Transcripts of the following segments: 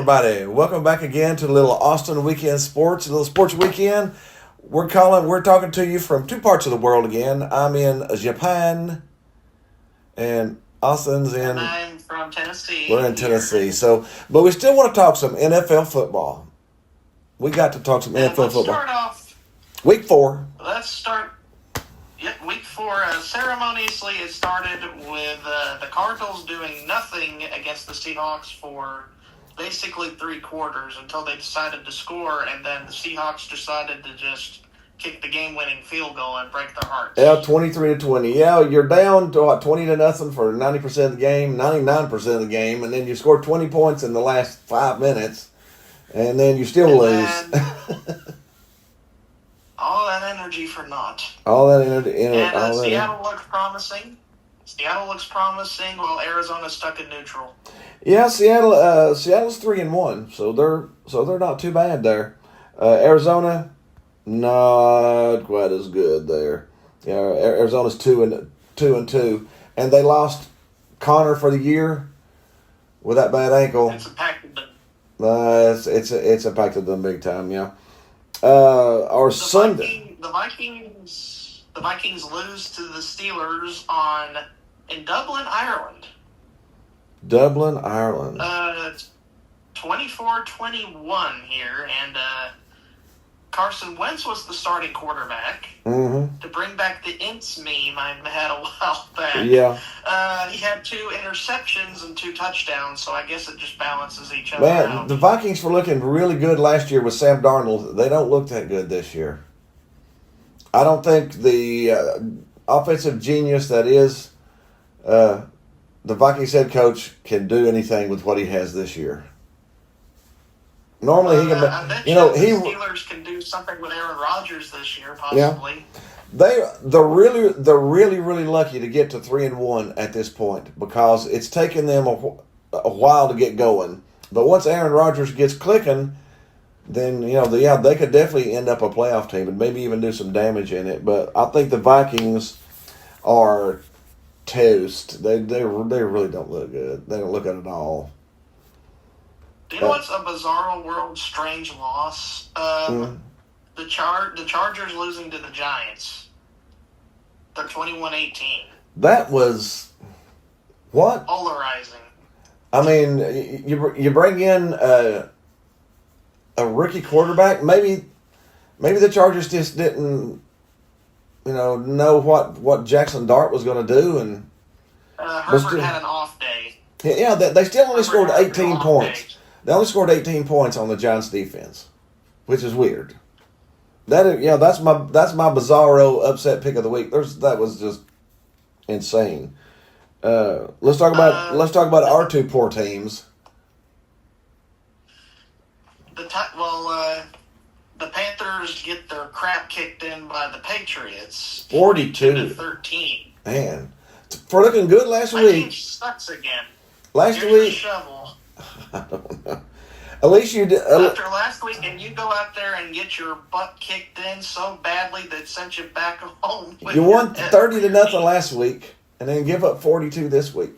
everybody. Welcome back again to a little Austin Weekend Sports, a little sports weekend. We're talking to you from two parts of the world again. I'm in Japan, and Austin's in. And I'm from Tennessee. We're in Tennessee, but we still want to talk some NFL football. We got to talk some NFL football. Let's start off. Week 4. Let's start. Yep, week 4. Ceremoniously, it started with the Cardinals doing nothing against the Seahawks for basically 3 quarters until they decided to score, and then the Seahawks decided to just kick the game-winning field goal and break their hearts. Yeah, 23-20. Yeah, you're down to 20-0 for 90% of the game, 99% of the game, and then you score 20 points in the last 5 minutes, and then you still lose. All that energy for naught. All that energy. Seattle looks promising. Seattle looks promising while Arizona's stuck in neutral. Yeah, Seattle's 3-1, so they're not too bad there. Arizona, not quite as good there. Yeah, Arizona's 2-2, and they lost Connor for the year with that bad ankle. It's impacted them. It's impacted them big time. Yeah. Sunday. The Vikings lose to the Steelers in Dublin, Ireland. Dublin, Ireland. 24-21 here, and Carson Wentz was the starting quarterback. Mm-hmm. To bring back the Ints meme I had a while back. Yeah. He had 2 interceptions and 2 touchdowns, so I guess it just balances each other out. The Vikings were looking really good last year with Sam Darnold. They don't look that good this year. I don't think the offensive genius that is the Vikings head coach can do anything with what he has this year. Normally, he can. I bet the Steelers can do something with Aaron Rodgers this year, possibly. Yeah. They're really lucky to get to 3-1 at this point because it's taken them a while to get going. But once Aaron Rodgers gets clicking, then they could definitely end up a playoff team and maybe even do some damage in it. But I think the Vikings are toast. They really don't look good. They don't look good at all. Do you know what's a bizarro world strange loss? The Chargers losing to the Giants. They're 21-18. That was what? Polarizing. I mean, you bring in a rookie quarterback. Maybe the Chargers just didn't know what Jackson Dart was going to do, and Herbert had an off day. Yeah, they still only scored 18 points. They only scored 18 points on the Giants defense, which is weird. That's my bizarro upset pick of the week. That was just insane. Let's talk about our 2 poor teams. The Panthers get their crap kicked in by the Patriots. 42-13. Man, for looking good last week. My team sucks again. Here's the shovel. I don't know. At least you did. After last week, and you go out there and get your butt kicked in so badly that sent you back home. You won 30-0 last week, and then give up 42 this week.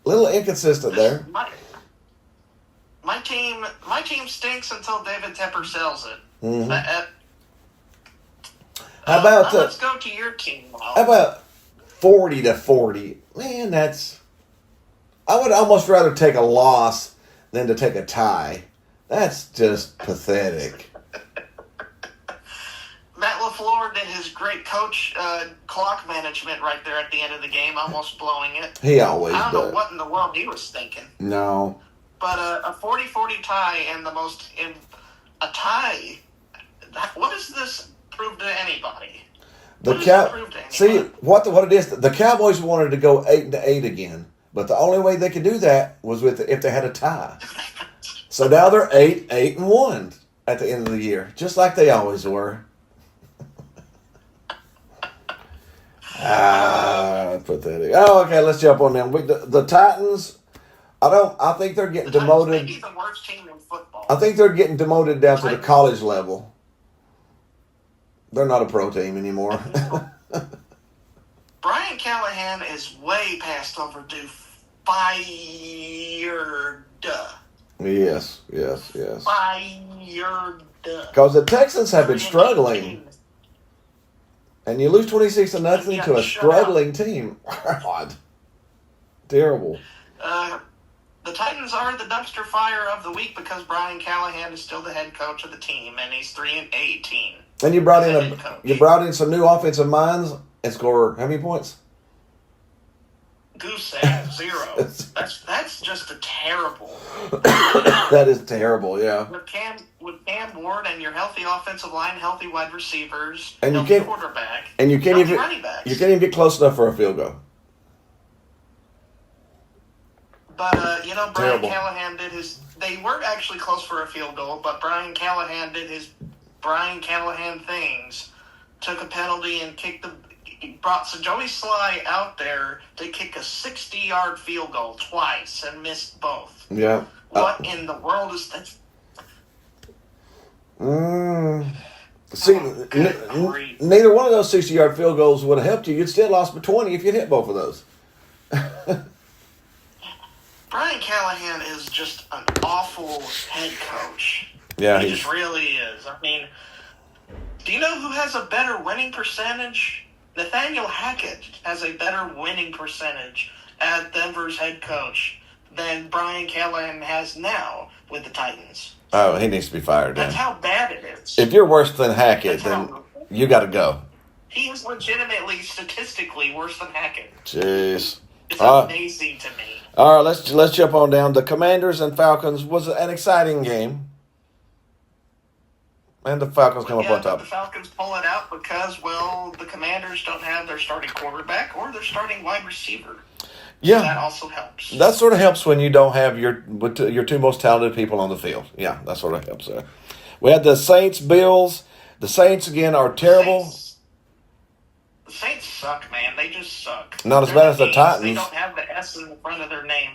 A little inconsistent there. My team stinks until David Tepper sells it. Mm-hmm. How about let's go to your team now. How about 40-40? Man, I would almost rather take a loss than to take a tie. That's just pathetic. Matt LaFleur did his great coach clock management right there at the end of the game, almost blowing it. He always does. I don't know what in the world he was thinking. No. But a 40-40 tie and a tie. What does this prove to anybody? See what it is. The Cowboys wanted to go 8-8 again, but the only way they could do that was if they had a tie. So now they're 8-1 at the end of the year, just like they always were. Pathetic. Oh, okay. Let's jump on them. The Titans. I think they're getting demoted. Maybe the worst team in football. I think they're getting demoted down to the college level. They're not a pro team anymore. Brian Callahan is way past overdue fired Yes. Fired. Because the Texans have been struggling. And you lose 26-0 to a struggling team. God. Terrible. The Titans are the dumpster fire of the week because Brian Callahan is still the head coach of the team, and he's 3-18. And you brought in some new offensive minds and score how many points? Goose egg, 0. That's just a terrible. That is terrible, yeah. With Cam Ward and your healthy offensive line, healthy wide receivers, and healthy quarterback, and you can't even running backs. You can't even get close enough for a field goal. But Brian Callahan did his. They weren't actually close for a field goal, but Brian Callahan did his Brian Callahan things. Took a penalty and brought Joey Sly out there to kick a 60-yard field goal twice and missed both. Yeah. What in the world is that? See, neither one of those 60-yard field goals would have helped you. You'd still lost by 20 if you'd hit both of those. Brian Callahan is just an awful head coach. Yeah, he just really is. I mean, do you know who has a better winning percentage? Nathaniel Hackett has a better winning percentage as Denver's head coach than Brian Callahan has now with the Titans. Oh, he needs to be fired. That's how bad it is. If you're worse than Hackett, then you got to go. He is legitimately, statistically worse than Hackett. Jeez. It's amazing to me. All right, let's jump on down. The Commanders and Falcons was an exciting game. And the Falcons come up on top. The Falcons pull it out because, the Commanders don't have their starting quarterback or their starting wide receiver. Yeah. So that also helps. That sort of helps when you don't have your two most talented people on the field. Yeah, that sort of helps there. We had the Saints, Bills. The Saints, again, are terrible. The Saints suck, man. They just suck. Not as bad as the Titans. They don't have the S in the front of their name.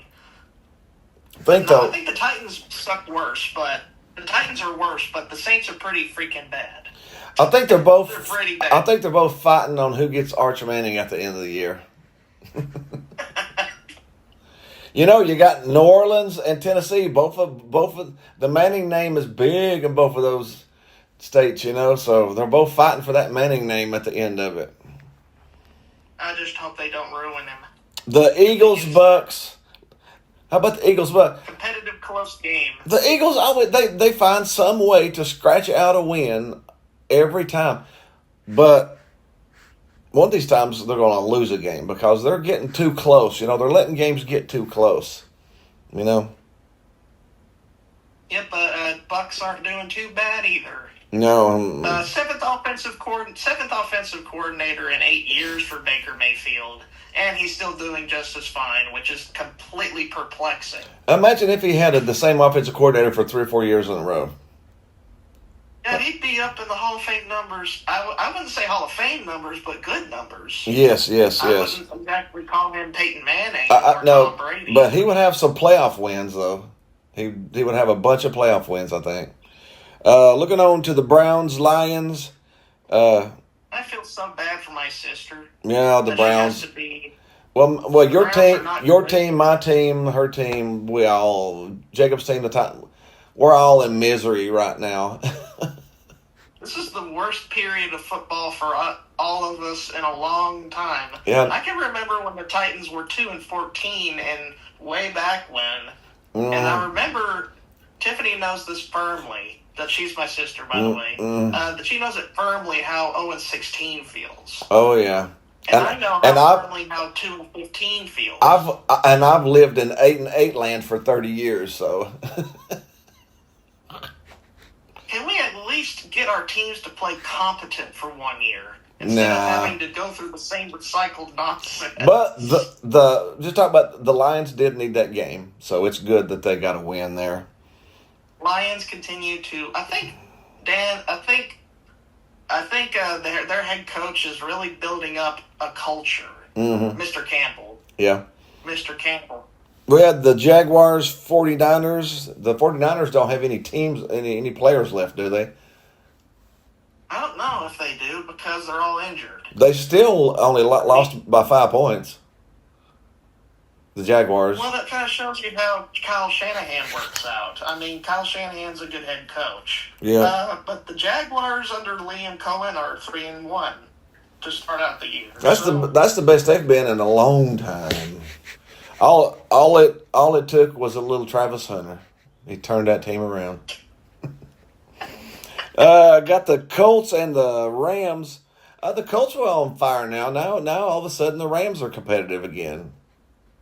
I think the Titans suck worse, but the Titans are worse, but the Saints are pretty freaking bad. I think they're both. They're pretty bad. I think they're both fighting on who gets Arch Manning at the end of the year. You got New Orleans and Tennessee. Both of the Manning name is big in both of those states. So they're both fighting for that Manning name at the end of it. I just hope they don't ruin him. The Eagles, Bucks. How about the Eagles, Bucks? Competitive, close game. The Eagles always they find some way to scratch out a win every time, but one of these times they're going to lose a game because they're getting too close. They're letting games get too close. Yep, but Bucks aren't doing too bad either. No. Seventh offensive coordinator in 8 years for Baker Mayfield, and he's still doing just as fine, which is completely perplexing. Imagine if he had the same offensive coordinator for 3 or 4 years in a row. Yeah, he'd be up in the Hall of Fame numbers. I wouldn't say Hall of Fame numbers, but good numbers. Yes. I wouldn't exactly call him Peyton Manning or no, Tom Brady. But he would have some playoff wins, though. He would have a bunch of playoff wins, I think. Looking on to the Browns, Lions. I feel so bad for my sister. Yeah, the Browns. She has to be, well, your Browns team, my team, her team, Jacob's team, the time, we're all in misery right now. This is the worst period of football for all of us in a long time. Yeah. I can remember when the Titans were 2-14 and way back when. And I remember, Tiffany knows this firmly, that she's my sister, by the way. That she knows it firmly how 0-16 feels. Oh, yeah. And I know firmly how 2-15 feels. I've lived in 8-8 land for 30 years, so. Can we at least get our teams to play competent for 1 year instead of having to go through the same recycled nonsense? But just talk about the Lions did need that game, so it's good that they got a win there. Lions continue to. I think their head coach is really building up a culture. Mm-hmm. Mr. Campbell. Yeah. Mr. Campbell. We had the Jaguars, 49ers. The 49ers don't have any teams, any players left, do they? I don't know if they do because they're all injured. They still only lost by 5 points. The Jaguars. Well, that kind of shows you how Kyle Shanahan works out. I mean, Kyle Shanahan's a good head coach. Yeah. But the Jaguars under Liam Cohen are 3-1 to start out the year. That's the best they've been in a long time. All it took was a little Travis Hunter. He turned that team around. Got the Colts and the Rams. The Colts are on fire now. Now all of a sudden the Rams are competitive again.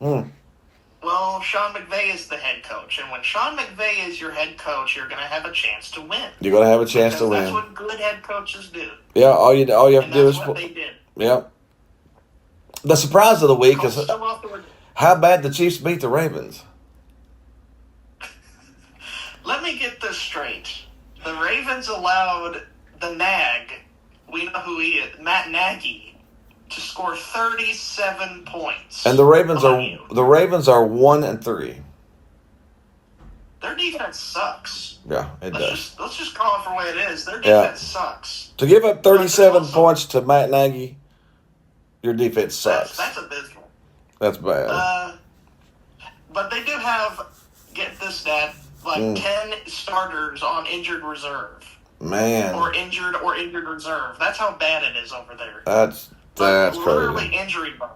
Well, Sean McVay is the head coach, and when Sean McVay is your head coach, you're going to have a chance to win. You're going to have a chance to win. That's what good head coaches do. Yeah, all you have to do is. That's what they did. Yeah. The surprise of the week is how bad the Chiefs beat the Ravens. Let me get this straight. The Ravens allowed the Nag, we know who he is, Matt Nagy, to score 37 points. And the Ravens are 1-3. Their defense sucks. Yeah, it does. Let's just call it for what it is. Their defense sucks. To give up 37 points to Matt Nagy, your defense sucks. That's abysmal. That's bad. But they do have, get this stat, 10 starters on injured reserve. Man. Or injured reserve. That's how bad it is over there. That's literally crazy. Injury bug.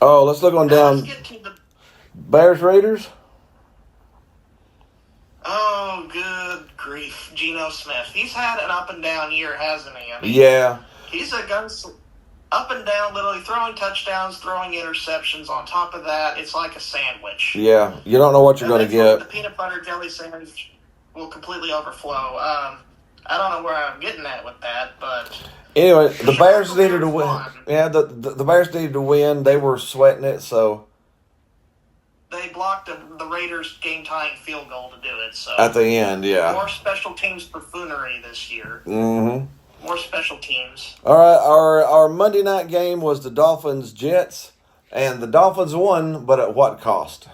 Oh, let's look on down. Let's get to the Bears Raiders. Oh, good grief. Geno Smith. He's had an up and down year, hasn't he? I mean, yeah. He's a up and down, literally throwing touchdowns, throwing interceptions. On top of that, it's like a sandwich. Yeah. You don't know what you're going to get. The peanut butter jelly sandwich will completely overflow. I don't know where I'm getting at with that, but anyway, the Bears needed to win. Yeah, the Bears needed to win. They were sweating it, so they blocked the Raiders' game-tying field goal to do it. So at the end, yeah. More special teams buffoonery this year. Mm-hmm. More special teams. All right, our Monday night game was the Dolphins-Jets, and the Dolphins won, but at what cost?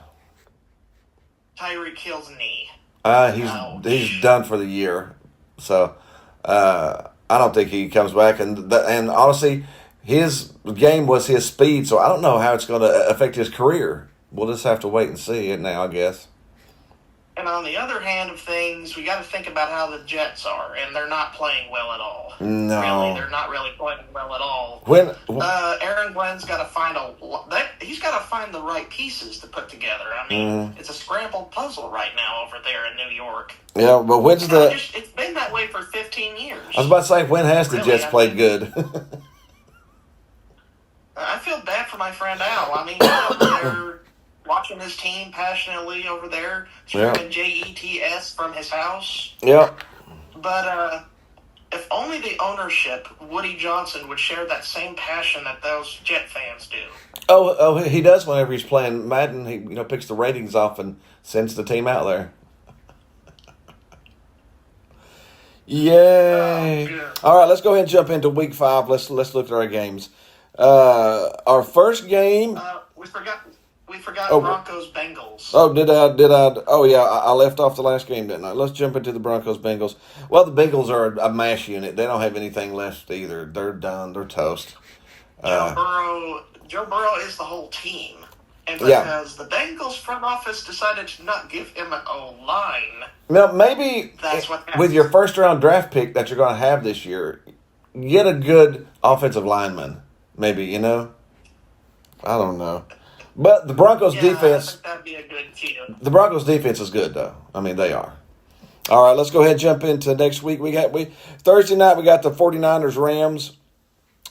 Tyreek Hill's knee. He's done for the year, so I don't think he comes back. And honestly, his game was his speed, so I don't know how it's going to affect his career. We'll just have to wait and see it now, I guess. And on the other hand of things, we got to think about how the Jets are, and they're not playing well at all. No, really, they're not really playing well at all. Aaron Glenn's got to find he's got to find the right pieces to put together. I mean, it's a scrambled puzzle right now over there in New York. Yeah, but it's been that way for 15 years. I was about to say, when has the Jets played good? I feel bad for my friend Al. I mean, they're watching his team passionately over there, screaming JETS from his house. Yep. But if only the ownership, Woody Johnson, would share that same passion that those Jet fans do. Oh, he does whenever he's playing Madden. He picks the ratings off and sends the team out there. Yay! All right, let's go ahead and jump into Week 5. Let's look at our games. Our first game. We forgot Broncos Bengals. Oh, did I? Oh, yeah, I left off the last game, didn't I? Let's jump into the Broncos Bengals. Well, the Bengals are a mash unit. They don't have anything left either. They're done. They're toast. Joe Burrow is the whole team. And because the Bengals front office decided to not give him an O-line. Now, maybe that's what happens. With your first-round draft pick that you're going to have this year, get a good offensive lineman. Maybe, I don't know. But the Broncos defense. I think that'd be a good cue. The Broncos defense is good, though. I mean, they are. All right, let's go ahead and jump into next week. Thursday night, we got the 49ers Rams.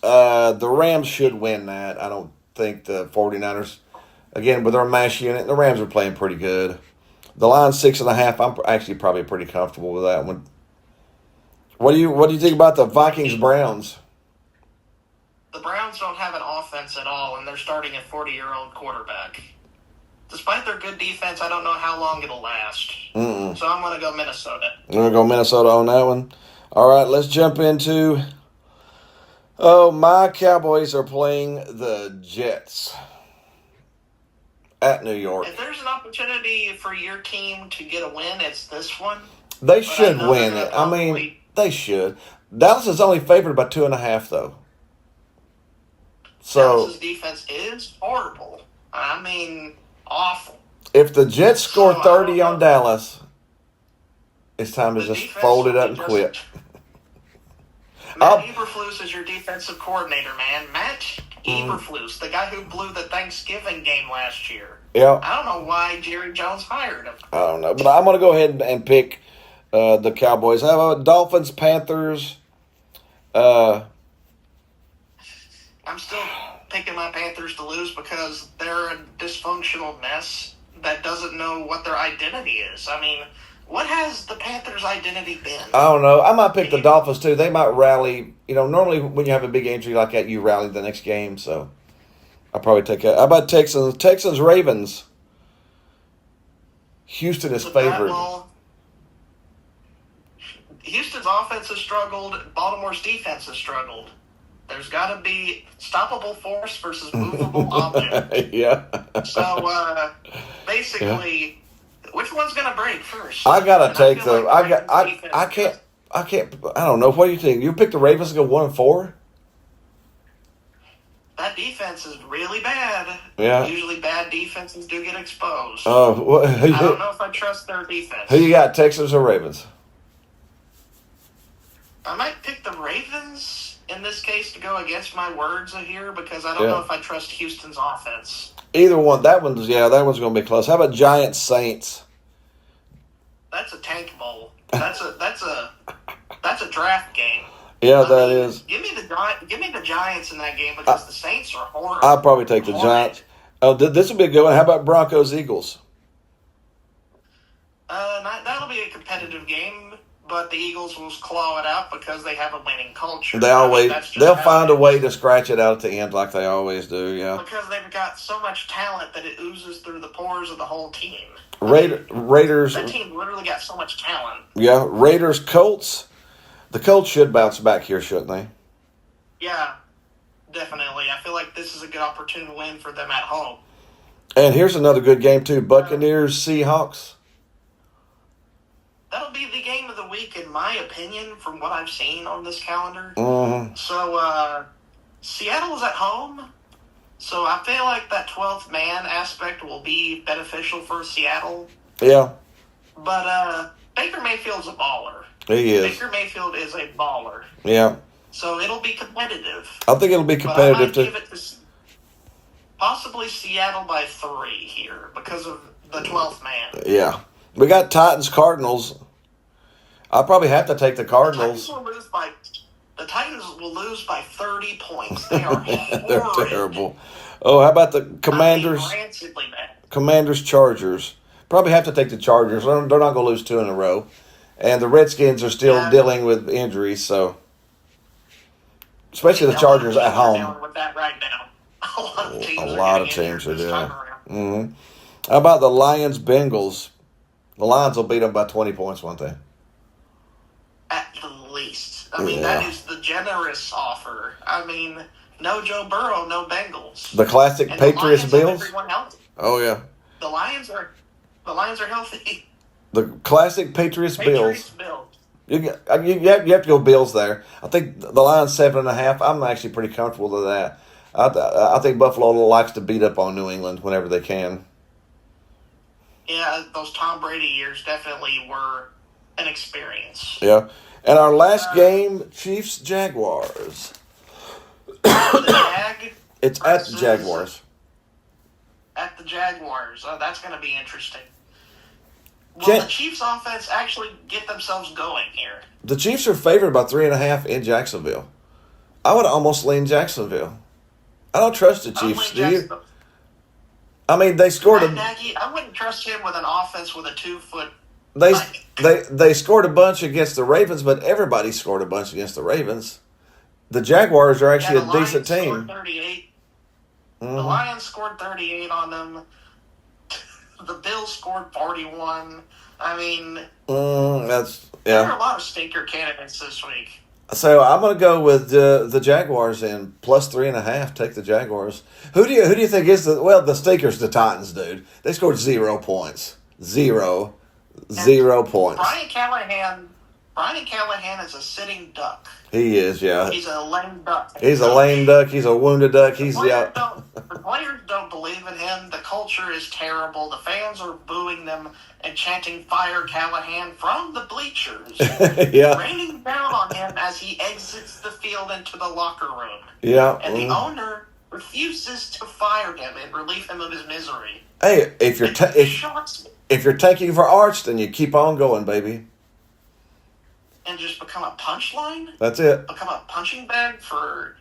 The Rams should win that. I don't think the 49ers, again, with our mash unit, the Rams are playing pretty good. The line's 6.5. I'm actually probably pretty comfortable with that one. What do you think about the Vikings Browns? The Browns don't have an offense at all, and they're starting a 40-year-old quarterback. Despite their good defense, I don't know how long it'll last. So I'm going to go Minnesota. I'm going to go Minnesota on that one. All right, let's jump into... Oh, my Cowboys are playing the Jets at New York. If there's an opportunity for your team to get a win, it's this one. They should win it. I mean, they should. Dallas is only favored by 2.5, though. So Dallas's defense is horrible. I mean, awful. if the Jets score So, 30 on Dallas, it's time to The just defense fold it will up be and just- quit. Matt Eberflus is your defensive coordinator, man. Matt Mm-hmm. Eberflus, the guy who blew the Thanksgiving game last year. Yeah, I don't know why Jerry Jones hired him. I don't know. But I'm going to go ahead and pick the Cowboys. How about Dolphins, Panthers? I'm still picking my Panthers to lose because they're a dysfunctional mess that doesn't know what their identity is. I mean, what has the Panthers' identity been? I don't know. I might pick the Dolphins, too. They might rally. You know, normally when you have a big injury like that, you rally the next game. So I'll probably take that. How about Texans? Texans, Ravens. Houston is favored. Well, Houston's offense has struggled. Baltimore's defense has struggled. There's got to be stoppable force versus movable object. Yeah. So basically, which one's going to break first? I gotta And take feel the. like I got. Ravens I defense- can't. I don't know. What do you think? You pick the Ravens to go 1-4? That defense is really bad. Yeah. Usually, bad defenses do get exposed. Oh, I don't know if I trust their defense. who you got? Texans or Ravens? I might pick the Ravens in this case to go against my words here because I don't Yeah. know if I trust Houston's offense. Either one. That one's going to be close. How about Giants Saints? That's a tank bowl. That's a draft game. Yeah, I that mean, is. Give me the Giants in that game because the Saints are horrible. I'll probably take the Giants. Oh, this will be a good one. How about Broncos Eagles? That'll be a competitive game, but the Eagles will claw it out because they have a winning culture. They'll find a way to scratch it out at the end like they always do. Yeah. Because they've got so much talent that it oozes through the pores of the whole team. Raiders. That team literally got so much talent. Yeah, Raiders Colts. The Colts should bounce back here, shouldn't they? Yeah, definitely. I feel like this is a good opportunity to win for them at home. And here's another good game too: Buccaneers Seahawks. That'll be the game of the week, in my opinion, from what I've seen on this calendar. Mm-hmm. So, Seattle's at home. So I feel like that 12th man aspect will be beneficial for Seattle. Yeah, But Baker Mayfield's a baller. he is. Baker Mayfield is a baller. Yeah, So it'll be competitive. I think it'll be But I competitive might too. give it to possibly Seattle by 3 here because of the 12th man. Yeah, we got Titans Cardinals. I'll probably have to take the Cardinals. The Titans will lose by 30 points. They are horrid. They're terrible. Oh, how about the Commanders? I mean, rancidly bad. Commanders Chargers. Probably have to take the Chargers. They're not going to lose 2 in a row. And the Redskins are still dealing with injuries, so especially the Chargers at home. Dealing with that right now. A lot of teams are doing. Mm-hmm. How about the Lions Bengals? The Lions will beat them by 20 points, won't they? At the least. I mean, that is the generous offer. I mean, no Joe Burrow, no Bengals. The classic And Patriots the Lions have Bills. everyone healthy. Oh yeah. The Lions are healthy. The classic Patriots Patriots Bills. Bills. You have to go Bills there. I think the line's 7.5. I'm actually pretty comfortable with that. I think Buffalo likes to beat up on New England whenever they can. Yeah, those Tom Brady years definitely were an experience. Yeah. And our last game, Chiefs Jaguars. It's at the Jaguars. At the Jaguars. Oh, that's going to be interesting. Will the Chiefs offense actually get themselves going here? The Chiefs are favored by 3.5 in Jacksonville. I would almost lean Jacksonville. I don't trust the Chiefs, do you? I mean, they scored I wouldn't trust him with an offense with a 2-foot. They scored a bunch against the Ravens, but everybody scored a bunch against the Ravens. The Jaguars are actually a decent team. 38. Mm-hmm. The Lions scored 38 on them. The Bills scored 41. I mean, there are a lot of stinker candidates this week. So I'm going to go with the Jaguars and plus 3.5. Take the Jaguars. Who do you think is the stinkers? The Titans, dude. They scored 0 points. Zero points. Brian Callahan Brian Callahan is a sitting duck. He is, yeah. He's a lame duck. He's a lame duck. He's a wounded duck. He's The players don't believe in him. The culture is terrible. The fans are booing them and chanting "Fire Callahan" from the bleachers, yeah, raining down on him as he exits the field into the locker room. Yeah, and the owner refuses to fire him and relieve him of his misery. Hey, if you're taking for arts, then you keep on going, baby. And just become a punchline? That's it. Become a punching bag for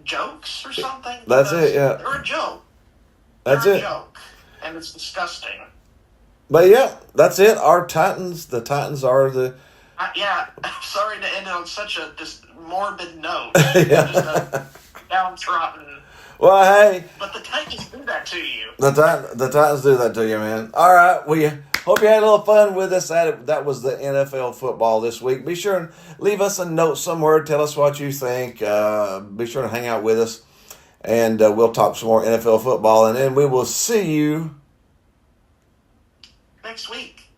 jokes or something? That's it, yeah. They're a joke. That's They're it. a joke. And it's disgusting. But yeah, that's it. Our Titans, the Titans are the... yeah, I'm sorry to end it on such a morbid note. yeah. Just a downtrodden... Well, hey. But the Titans do that to you. The Titans do that to you, man. All right, we hope you had a little fun with us. That was the NFL football this week. Be sure and leave us a note somewhere. Tell us what you think. Be sure to hang out with us, and we'll talk some more NFL football, and then we will see you next week.